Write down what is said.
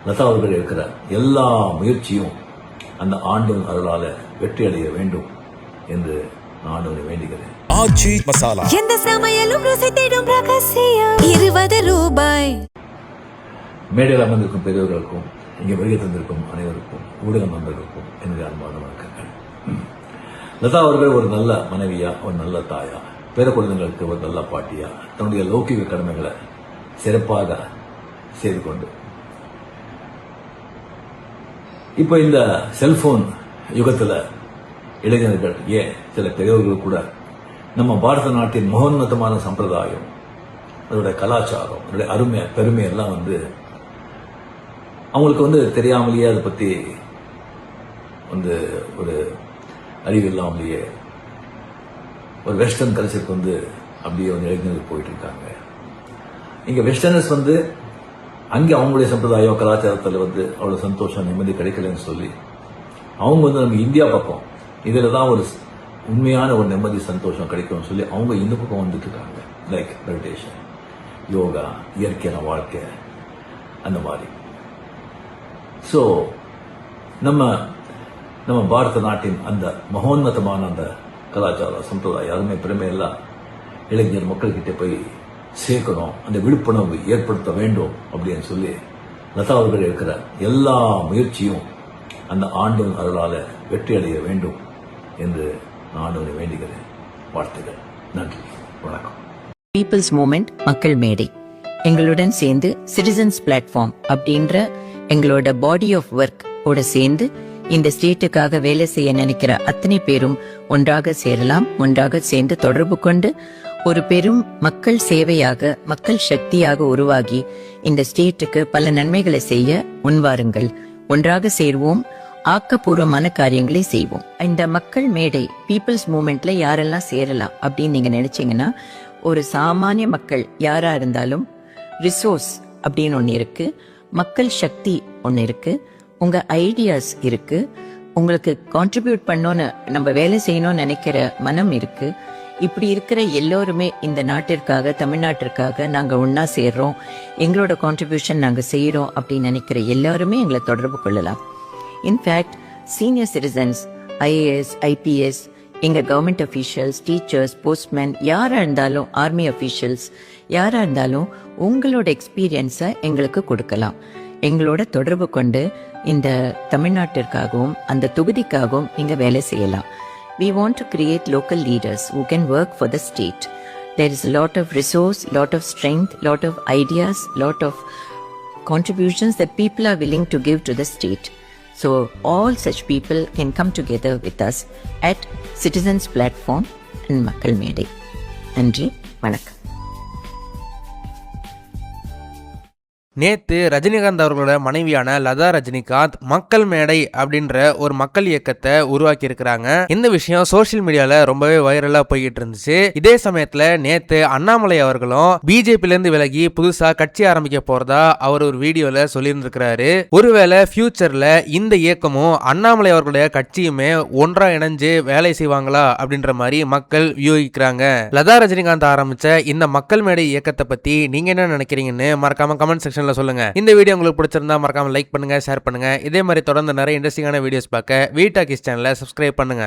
லதா அவர்கள் இருக்கிற எல்லா முயற்சியும் அந்த ஆண்டவன் அருளால வெற்றி அடைய வேண்டும் என்று நான் ஆண்டவனை வேண்டுகிறேன். ஆச்சி மசாலா எந்த சமையலும் ருசி தேடும் ரகசியம் 20 ரூபாய். மேடையில் அமர்ந்திருக்கும் பெரியவர்களுக்கும் இங்கே வருகை தந்திருக்கும் அனைவருக்கும் ஊடக நண்பர்களுக்கும் என்னுடைய அன்பான வணக்கங்கள். லதா அவர்கள் ஒரு நல்ல மனைவியா, ஒரு நல்ல தாயா, பேர குழந்தைகளுக்கு ஒரு நல்ல பாட்டியா தன்னுடைய லௌகிக கடமைகளை சிறப்பாக செய்து கொண்டு இப்போ இந்த செல்போன் யுகத்தில் இளைஞர்கள் ஏன் சில பெரியவர்கள் கூட நம்ம பாரத நாட்டின் மகோன்னதமான சம்பிரதாயம், அதோட கலாச்சாரம், அதோட அருமை பெருமை எல்லாம் அவங்களுக்கு தெரியாமலேயே அதை பற்றி ஒரு அறிவு இல்லாமலேயே ஒரு வெஸ்டர்ன் கல்ச்சருக்கு அப்படியே இளைஞர்கள் போயிட்டு இருக்காங்க. இங்க வெஸ்டர்னர்ஸ் அங்கே அவங்களுடைய சம்பிரதாயம் கலாச்சாரத்தில் அவ்வளோ சந்தோஷம் நிம்மதி கிடைக்கலன்னு சொல்லி அவங்க நம்ம இந்தியா பக்கம் இதில் தான் ஒரு உண்மையான ஒரு நிம்மதி சந்தோஷம் கிடைக்கும்னு சொல்லி அவங்க இந்த பக்கம் வந்துட்டு இருக்காங்க. லைக் மெடிடேஷன், யோகா, இயற்கையான வாழ்க்கை, அந்த மாதிரி. ஸோ நம்ம பாரத நாட்டின் அந்த மகோன்னதமான அந்த கலாச்சாரம், சம்பிரதாயம், அருமை பெருமை எல்லாம் இளைஞர் மக்கள்கிட்ட போய் சேர்க்கணும், அந்த விழிப்புணர்வு ஏற்படுத்த வேண்டும் அப்படின்னு சொல்லி லதா அவர்கள் இருக்கிற எல்லா முயற்சியும் அந்த ஆண்டவன் அருளால வெற்றி அடைய வேண்டும் என்று நான் ஆண்டவனை வேண்டுகிறேன். வாழ்த்துக்கள். நன்றி, வணக்கம். பீப்புள்ஸ் மூமெண்ட் மக்கள் மேடை எங்களுடன் சேர்ந்து சிட்டிசன்ஸ் பிளாட்ஃபார்ம் அப்படின்ற எங்களோட பாடி ஆஃப் ஒர்க் ஓட சேர்ந்து இந்த ஸ்டேட்டுக்காக வேலை செய்ய நினைக்கிற அத்தனை பேரும் ஒன்றாக சேரலாம். ஒன்றாக சேர்ந்து தொடர்பு கொண்டு ஒரு பெரும் மக்கள் சேவையாக, மக்கள் சக்தியாக உருவாகி இந்த ஸ்டேட்டுக்கு பல நன்மைகளை செய்ய முன்வாருங்கள். ஒன்றாக சேர்வோம், ஆக்கப்பூர்வமான காரியங்களை செய்வோம். இந்த மக்கள் மேடை பீப்புள்ஸ் மூமெண்ட்ல யாரெல்லாம் சேரலாம் அப்படின்னு நீங்க நினைச்சீங்கன்னா, ஒரு சாமானிய மக்கள் யாரா இருந்தாலும் ரிசோர்ஸ் அப்படின்னு ஒன்னு இருக்கு, மக்கள் சக்தி ஒன்னு இருக்கு, உங்க ஐடியாஸ் இருக்கு, உங்களுக்கு கான்ட்ரிபியூட் பண்ணோன்னு நம்ம வேலை செய்யணும்னு நினைக்கிற மனம் இருக்கு. இப்படி இருக்கிற எல்லோருமே இந்த நாட்டிற்காக, தமிழ்நாட்டிற்காக நாங்க ஒன்னா சேர்றோம், எங்களோட கான்ட்ரிபியூஷன் நாங்க செய்யறோம் அப்படின்னு நினைக்கிற எல்லாருமே எங்களை தொடர்பு கொள்ளலாம். In fact senior citizens, IAS, IPS, எங்க கவர்மெண்ட் அஃபீஷியல்ஸ், டீச்சர்ஸ், போஸ்ட்மேன், யாரா இருந்தாலும், ஆர்மி அஃபீஷியல்ஸ் யாரா இருந்தாலும் உங்களோட எக்ஸ்பீரியன்ஸை எங்களுக்கு கொடுக்கலாம். எங்களோட தொடர்பு கொண்டு இந்த தமிழ்நாட்டிற்காகவும் அந்த தொகுதிக்காகவும் நீங்க வேலை செய்யலாம். We want to create local leaders who can work for the state. There is a lot of resource, lot of strength, lot of ideas, lot of contributions that people are willing to give to the state. So all such people can come together with us at Citizens Platform and Makkal Medai. Nandri, vanakkam. நேத்து ரஜினிகாந்த் அவர்களோட மனைவியான லதா ரஜினிகாந்த் மக்கள் மேடை அப்படின்ற ஒரு மக்கள் இயக்கத்தை உருவாக்கி இருக்கிறாங்க. இந்த விஷயம் சோசியல் மீடியால ரொம்பவே வைரலா போய்கிட்டு இருந்துச்சு. இதே சமயத்துல நேத்து அண்ணாமலை அவர்களும் பிஜேபில இருந்து விலகி புதுசா கட்சி ஆரம்பிக்க போறதா அவர் ஒரு வீடியோல சொல்லியிருந்திருக்கிறாரு. ஒருவேளை ஃபியூச்சர்ல இந்த இயக்கமும் அண்ணாமலை அவர்களுடைய கட்சியுமே ஒன்றா இணைஞ்சு வேலை செய்வாங்களா அப்படின்ற மாதிரி மக்கள் யூகிக்கிறாங்க. லதா ரஜினிகாந்த் ஆரம்பிச்ச இந்த மக்கள் மேடை இயக்கத்தை பத்தி நீங்க என்ன நினைக்கிறீங்கன்னு மறக்காம கமெண்ட் செக்ஷன் சொல்லுங்க. இந்த வீடியோ உங்களுக்கு பிடிச்சிருந்தா மறக்காம லைக் பண்ணுங்க, ஷேர் பண்ணுங்க. இதே மாதிரி தொடர்ந்து நிறைய இன்ட்ரெஸ்டிங்கான வீடியோஸ் பார்க்க வீ டாக்கீஸ் சேனலை சப்ஸ்கிரைப் பண்ணுங்க.